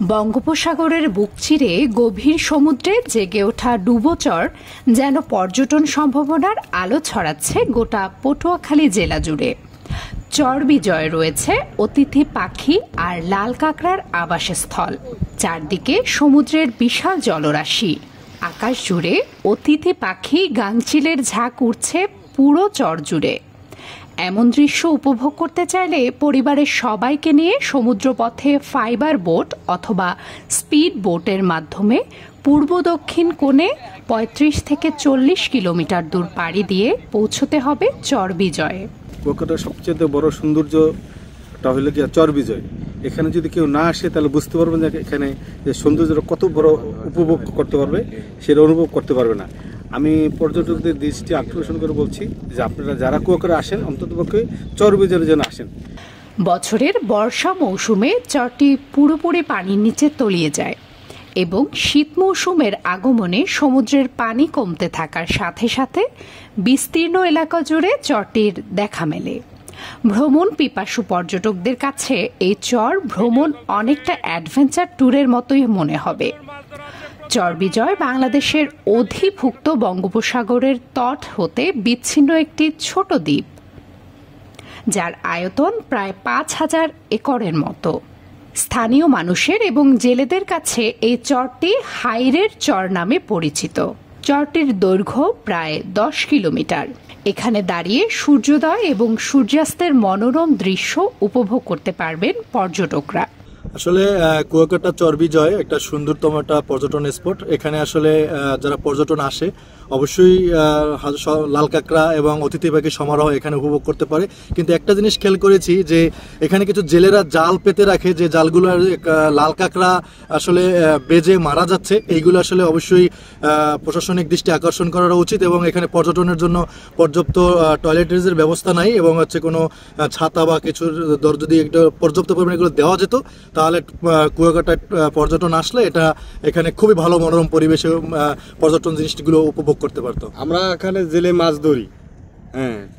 বঙ্গোপসাগরের বুক চিরে গভীর সমুদ্রে জেগে ওঠা ডুবোচর যেন পর্যটন সম্ভাবনার আলো ছড়াচ্ছে গোটা পটুয়াখালী জেলা জুড়ে। চর বিজয়ে রয়েছে অতিথি পাখি আর লাল কাঁকড়ার আবাসস্থল। চারদিকে সমুদ্রের বিশাল জলরাশি, আকাশ জুড়ে অতিথি পাখি গাংচিলের ঝাঁক উঠছে পুরো চর জুড়ে। এমন দৃশ্য উপভোগ করতে চাইলে পরিবারের সবাইকে নিয়ে সমুদ্রপথে ফাইবার বোট অথবা স্পিড বোটের মাধ্যমে পূর্ব দক্ষিণ কোণে ৩৫ থেকে ৪০ কিলোমিটার দূর পাড়ি দিয়ে পৌঁছতে হবে চর বিজয়ে। কলকাতার সবচেয়ে বড় সৌন্দর্যটা হলো কি চর বিজয়। এখানে যদি কেউ না আসে তাহলে বুঝতে পারবেন যে এখানে যে সৌন্দর্যটা কত বড় উপভোগ করতে পারবে, সেটা অনুভব করতে পারবে না। আমি পর্যটকদের দৃষ্টি আকর্ষণ করে বলছি যে আপনারা যারা কুয়াকাটা আসেন অন্ততপক্ষে চর বিজয়ের জন্য আসেন। বছরের বর্ষা মৌসুমে চরটি পুরোপুরি পানির নিচে তলিয়ে যায় এবং শীত মৌসুমের আগমনে সমুদ্রের পানি কমতে থাকার সাথে সাথে বিস্তীর্ণ এলাকা জুড়ে চরটির দেখা মেলে। ভ্রমণ পিপাসু পর্যটকদের কাছে এই চর ভ্রমণ অনেকটা অ্যাডভেঞ্চার ট্যুরের মতোই মনে হবে। চর বিজয় বাংলাদেশের অধিভুক্ত বঙ্গোপসাগরের তট হতে বিচ্ছিন্ন একটি ছোট দ্বীপ, যার আয়তন প্রায় ৫,০০০ একরের মতো। স্থানীয় মানুষের এবং জেলেদের কাছে এই চরটি হাইরের চর নামে পরিচিত। চরটির দৈর্ঘ্য প্রায় ১০ কিলোমিটার। এখানে দাঁড়িয়ে সূর্যোদয় এবং সূর্যাস্তের মনোরম দৃশ্য উপভোগ করতে পারবেন পর্যটকরা। আসলে কুয়াকাটা চর বিজয় একটা সুন্দরতম একটা পর্যটন স্পট। এখানে আসলে যারা পর্যটন আসে অবশ্যই লাল কাঁকড়া এবং অতিথি পাখি সমারোহ এখানে উপভোগ করতে পারে। কিন্তু একটা জিনিস খেয়াল করেছি যে এখানে কিছু জেলেরা জাল পেতে রাখে, যে জালগুলো লাল কাঁকড়া আসলে বেজে মারা যাচ্ছে। এইগুলো আসলে অবশ্যই প্রশাসনিক দৃষ্টি আকর্ষণ করা উচিত এবং এখানে পর্যটনের জন্য পর্যাপ্ত টয়লেটরিজের ব্যবস্থা নাই এবং হচ্ছে কোনো ছাতা বা কিছুর দর যদি একটু পর্যাপ্ত পরিমাণে এগুলো দেওয়া যেত তাহলে কুয়াকাটায় পর্যটন আসলে এটা এখানে খুবই ভালো মনোরম পরিবেশে পর্যটন জিনিসগুলো উপভোগ করতে পারতো। আমরা এখানে জেলে মাছ ধরি,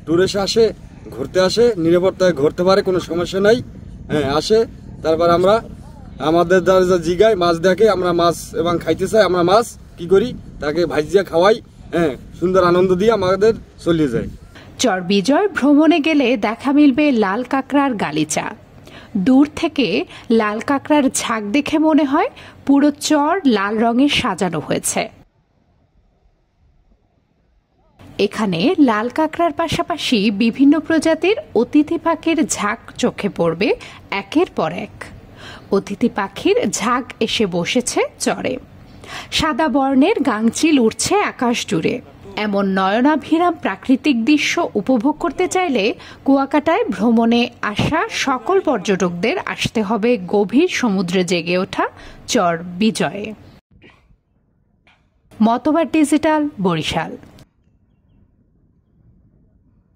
টুরিস্ট আসে, ঘুরতে আসে, নিরাপত্তায় ঘুরতে পারে, কোনো সমস্যা নাই। আসে, তারপর আমরা আমাদের যারা জিগায় মাছ দেখে, আমরা মাছ এবং খাইতে চাই, আমরা মাছ কি করি তাকে ভাজিয়া খাওয়াই, সুন্দর আনন্দ দিয়ে আমাদের চলিয়ে যায়। চর বিজয় ভ্রমণে গেলে দেখা মিলবে লাল কাঁকড়ার গালিচা। দূর থেকে লাল কাঁকড়ার ঝাঁক দেখে মনে হয় পুরো চর লাল রঙে সাজানো হয়েছে। এখানে লাল কাঁকড়ার পাশাপাশি বিভিন্ন প্রজাতির অতিথি পাখির ঝাঁক চোখে পড়বে একের পর এক। অতিথি পাখির ঝাঁক এসে বসেছে চরে। সাদা বর্ণের গাংচিল উঠছে আকাশ জুড়ে। এমন নয়নাভিরাম প্রাকৃতিক দৃশ্য উপভোগ করতে চাইলে কুয়াকাটায় ভ্রমণে আসা সকল পর্যটকদের আসতে হবে গভীর সমুদ্রে জেগে ওঠা চর বিজয়ে। মতবাদ ডিজিটাল, বরিশাল।